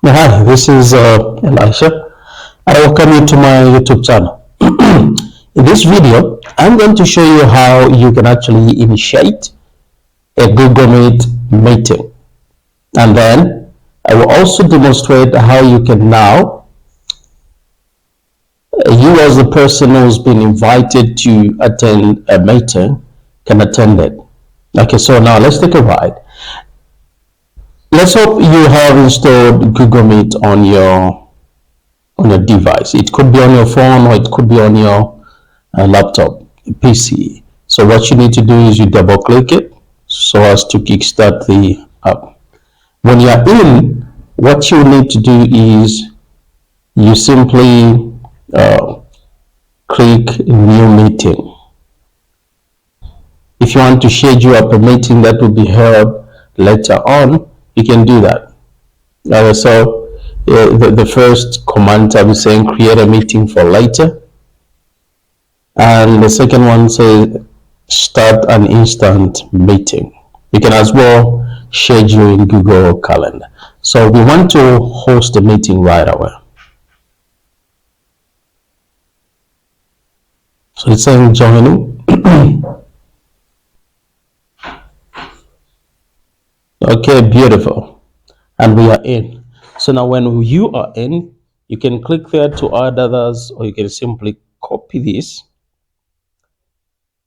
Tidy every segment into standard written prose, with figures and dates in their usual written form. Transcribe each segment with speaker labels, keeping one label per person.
Speaker 1: Hi, this is Elisha. I welcome you to my YouTube channel. In this video, I'm going to show you how you can actually initiate a Google Meet meeting. And then I will also demonstrate how you can now, you as the person who's been invited to attend a meeting can attend it. Okay, so now let's take a ride. Let's hope you have installed Google Meet on your device. It could be on your phone or it could be on your laptop, PC. So what you need to do is you double click it so as to kickstart the app. When you are in, what you need to do is you simply click new meeting. If you want to schedule up a meeting that will be held later on, you can do that. So the first command I'll be saying create a meeting for later, and the second one says start an instant meeting. You can as well schedule in Google Calendar. So we want to host a meeting right away. So it's saying joining. Okay, beautiful. And we are in. So now when you are in, you can click there to add others, or you can simply copy this.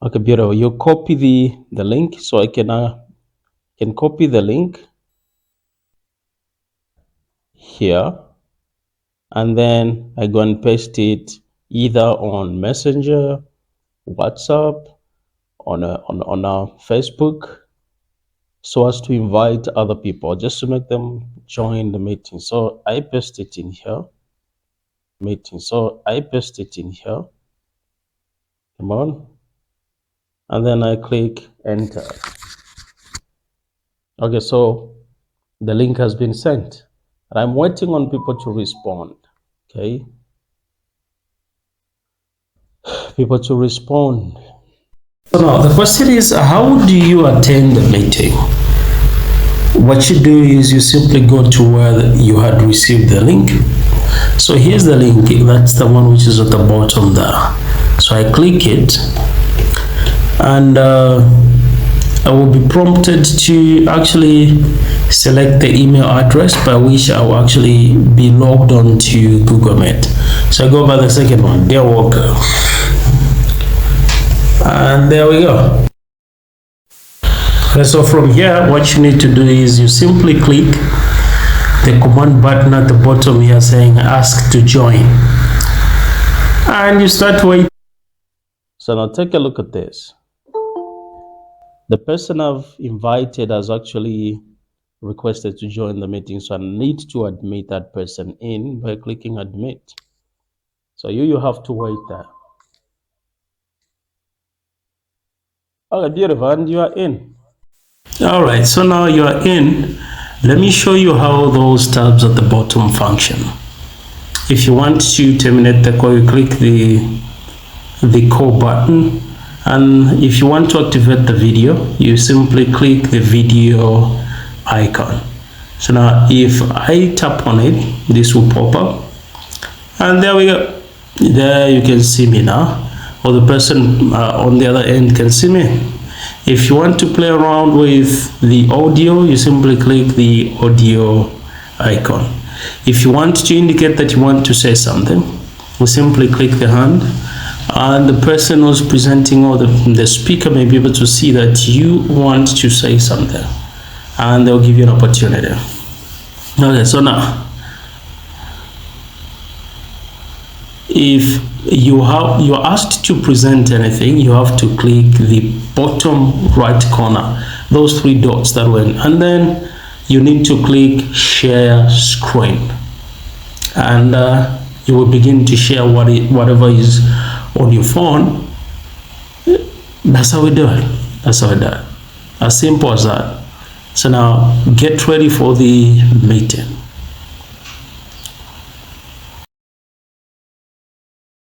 Speaker 1: Okay, beautiful. You copy the link. So I can copy the link here, and then I go and paste it either on Messenger, WhatsApp, on our Facebook, so as to invite other people, just to make them join the meeting. So I paste it in here. Come on. And then I click enter. Okay, so the link has been sent. And I'm waiting on people to respond. Okay. People to respond. So now the question is, how do you attend the meeting? What you do is you simply go to where you had received the link. So here's the link. That's the one which is at the bottom there. So I click it, and I will be prompted to actually select the email address by which I will actually be logged on to Google Meet. So I go by the second one, Dear Walker. And there we go. Okay, so from here, what you need to do is you simply click the command button at the bottom here saying ask to join, and you start waiting. So now take a look at this. The person I've invited has actually requested to join the meeting, so I need to admit that person in by clicking admit. So you have to wait there. Okay, beautiful, and you are in. All right, so now you are in. Let me show you how those tabs at the bottom function. If you want to terminate the call, you click the call button, and if you want to activate the video, you simply click the video icon. So now if I tap on it, this will pop up, and there we go. There you can see me now, or the person on the other end can see me. If you want to play around with the audio, you simply click the audio icon. If you want to indicate that you want to say something, you simply click the hand, and the person who's presenting or the speaker may be able to see that you want to say something, and they'll give you an opportunity. Okay, so now if you're asked to present anything, you have to click the bottom right corner, those three dots that went, and then you need to click share screen, and you will begin to share whatever is on your phone. That's how we do it. As simple as that. So now get ready for the meeting.